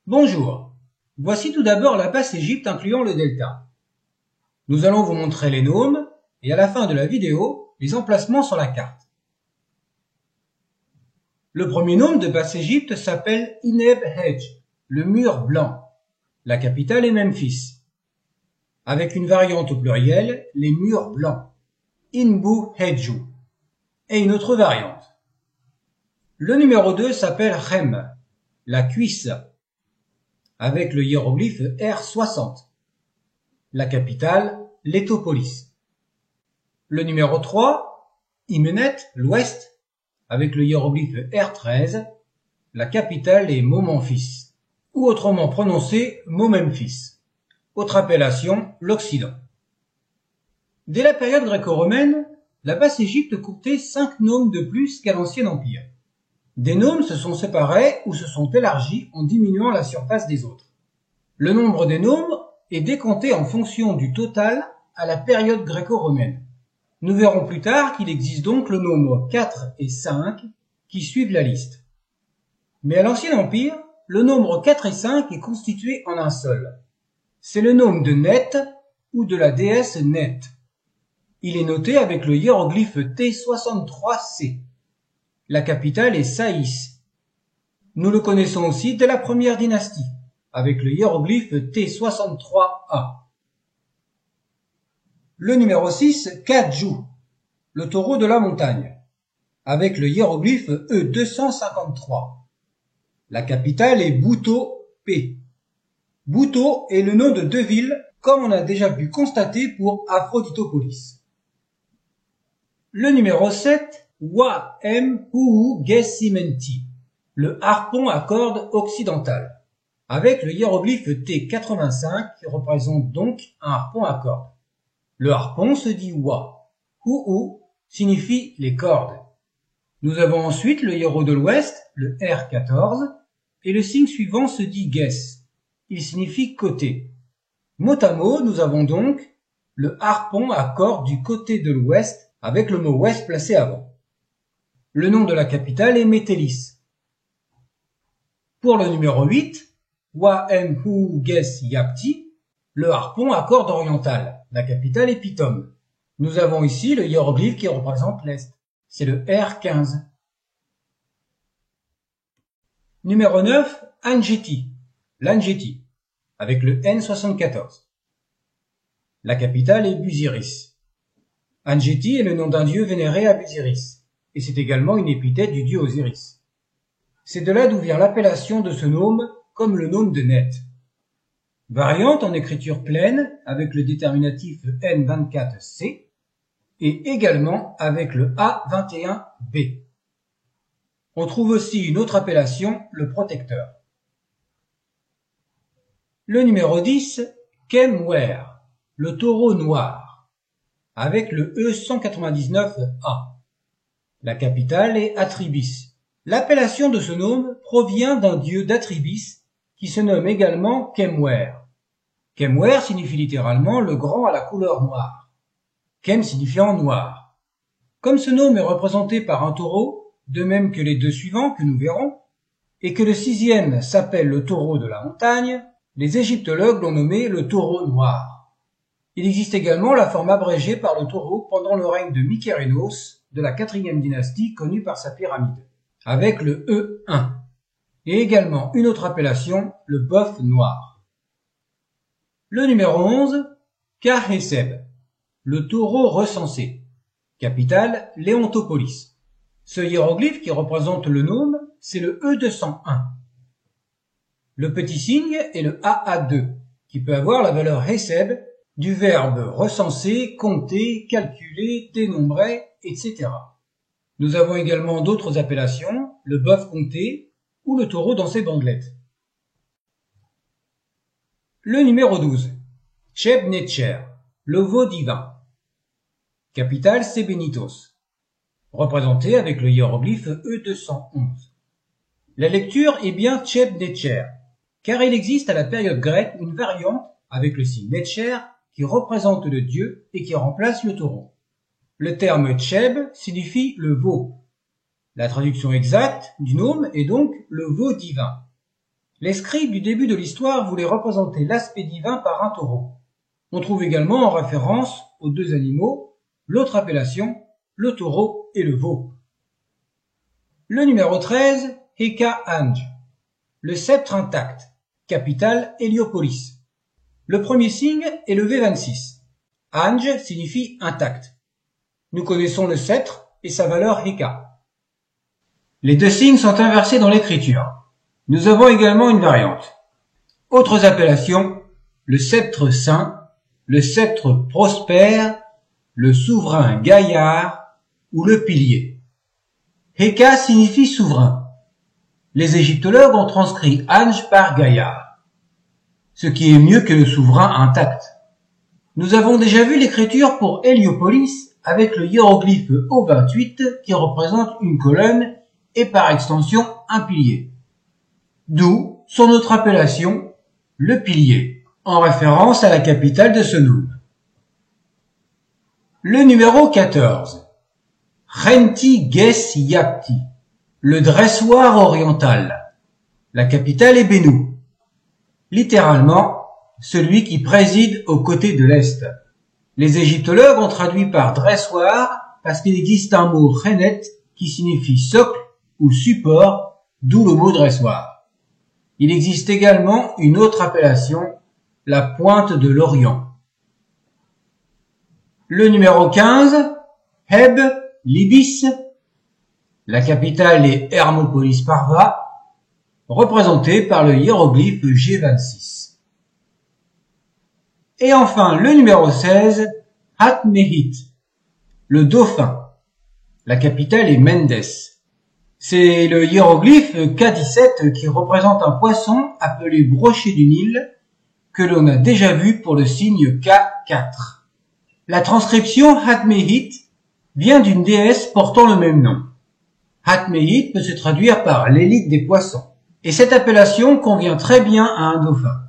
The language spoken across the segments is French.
Bonjour, voici tout d'abord la Basse-Égypte incluant le delta. Nous allons vous montrer les nomes et à la fin de la vidéo, les emplacements sur la carte. Le premier nome de Basse-Égypte s'appelle Ineb Hedj, le mur blanc. La capitale est Memphis. Avec une variante au pluriel, les murs blancs, Inbu Hedju, et une autre variante. Le numéro 2 s'appelle Khem, la cuisse, avec le hiéroglyphe R60. La capitale, Letopolis. Le numéro 3, Imenet, l'ouest, avec le hiéroglyphe R13. La capitale est Mo-Memphis, ou autrement prononcé Mo-Memphis. Autre appellation, l'Occident. Dès la période gréco-romaine, la Basse-Égypte comptait 5 nomes de plus qu'à l'Ancien Empire. Des nomes se sont séparés ou se sont élargis en diminuant la surface des autres. Le nombre des nomes est décompté en fonction du total à la période gréco-romaine. Nous verrons plus tard qu'il existe donc le nombre 4 et 5 qui suivent la liste. Mais à l'Ancien Empire, le nombre 4 et 5 est constitué en un seul. C'est le nome de Net ou de la déesse Net. Il est noté avec le hiéroglyphe T63C. La capitale est Saïs. Nous le connaissons aussi dès la première dynastie, avec le hiéroglyphe T63A. Le numéro 6, Kadju, le taureau de la montagne, avec le hiéroglyphe E253. La capitale est Bouto P. Bouto est le nom de 2 villes, comme on a déjà pu constater pour Aphroditopolis. Le numéro 7, Wa-M-Pu Gessimenti, le harpon à cordes occidental, avec le hiéroglyphe T85 qui représente donc un harpon à cordes. Le harpon se dit Wa. Hu signifie les cordes. Nous avons ensuite le hiéro de l'ouest, le R14, et le signe suivant se dit Ges. Il signifie côté. Mot à mot, nous avons donc le harpon à cordes du côté de l'ouest avec le mot ouest placé avant. Le nom de la capitale est Métélis. Pour le numéro 8, Wa-M-Pu Ges-Yapti, le harpon à cordes orientale. La capitale est Pitom. Nous avons ici le hiéroglyphe qui représente l'est. C'est le R15. Numéro 9, Anjeti, l'Anjeti, avec le N74. La capitale est Busiris. Anjeti est le nom d'un dieu vénéré à Busiris, et c'est également une épithète du dieu Osiris. C'est de là d'où vient l'appellation de ce nome comme le nome de Net. Variante en écriture pleine avec le déterminatif N24C et également avec le A21B. On trouve aussi une autre appellation, le protecteur. Le numéro 10, Kemwer, le taureau noir, avec le E199A. La capitale est Atribis. L'appellation de ce nome provient d'un dieu d'Atribis qui se nomme également Kemwer. Kemwer signifie littéralement le grand à la couleur noire. Kem signifiant noir. Comme ce nome est représenté par un taureau, de même que les 2 suivants que nous verrons, et que le 6e s'appelle le taureau de la montagne, les égyptologues l'ont nommé le taureau noir. Il existe également la forme abrégée par le taureau pendant le règne de Mykérinos de la 4e dynastie connue par sa pyramide, avec le E1, et également une autre appellation, le bœuf noir. Le numéro 11, Khar-Hesseb, le taureau recensé, capitale Léontopolis. Ce hiéroglyphe qui représente le nome, c'est le E201. Le petit signe est le AA2, qui peut avoir la valeur Hesseb du verbe recenser, compter, calculer, dénombrer, etc. Nous avons également d'autres appellations, le bœuf compté ou le taureau dans ses bandelettes. Le numéro 12, Cheb-Netcher, le veau divin, capitale Sebenitos, représenté avec le hiéroglyphe E211. La lecture est bien Cheb-Netcher, car il existe à la période grecque une variante avec le signe Netcher qui représente le dieu et qui remplace le taureau. Le terme Cheb signifie le veau. La traduction exacte du nome est donc le veau divin. Les scribes du début de l'histoire voulaient représenter l'aspect divin par un taureau. On trouve également en référence aux deux animaux l'autre appellation, le taureau et le veau. Le numéro 13, Heka Anj, le sceptre intact, capitale Héliopolis. Le premier signe est le V26. Anj signifie intact. Nous connaissons le sceptre et sa valeur Heka. Les deux signes sont inversés dans l'écriture. Nous avons également une variante. Autres appellations, le sceptre saint, le sceptre prospère, le souverain gaillard ou le pilier. Heka signifie souverain. Les égyptologues ont transcrit Anj par gaillard, ce qui est mieux que le souverain intact. Nous avons déjà vu l'écriture pour Héliopolis avec le hiéroglyphe O28 qui représente une colonne et par extension un pilier. D'où son autre appellation, le pilier, en référence à la capitale de Senoum. Le numéro 14, Khenti Ges Yapti, le dressoir oriental. La capitale est Bénou. Littéralement, celui qui préside aux côtés de l'Est. Les égyptologues ont traduit par dressoir parce qu'il existe un mot khenet qui signifie socle ou support, d'où le mot dressoir. Il existe également une autre appellation, la pointe de l'Orient. Le numéro 15, Heb Libis. La capitale est Hermopolis Parva, représentée par le hiéroglyphe G26. Et enfin, le numéro 16, Hatmehit, le dauphin. La capitale est Mendes. C'est le hiéroglyphe K17 qui représente un poisson appelé brochet du Nil que l'on a déjà vu pour le signe K4. La transcription Hatmehit vient d'une déesse portant le même nom. Hatmehit peut se traduire par l'élite des poissons et cette appellation convient très bien à un dauphin.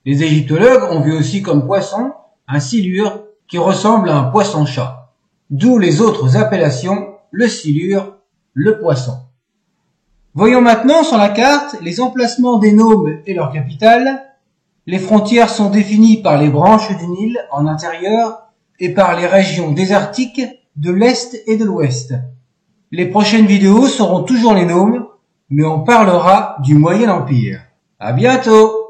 Les égyptologues ont vu aussi comme poisson un silure qui ressemble à un poisson-chat, d'où les autres appellations, le silure, le poisson. Voyons maintenant sur la carte les emplacements des nomes et leurs capitales. Les frontières sont définies par les branches du Nil en intérieur et par les régions désertiques de l'Est et de l'Ouest. Les prochaines vidéos seront toujours les nomes, mais on parlera du Moyen Empire. À bientôt!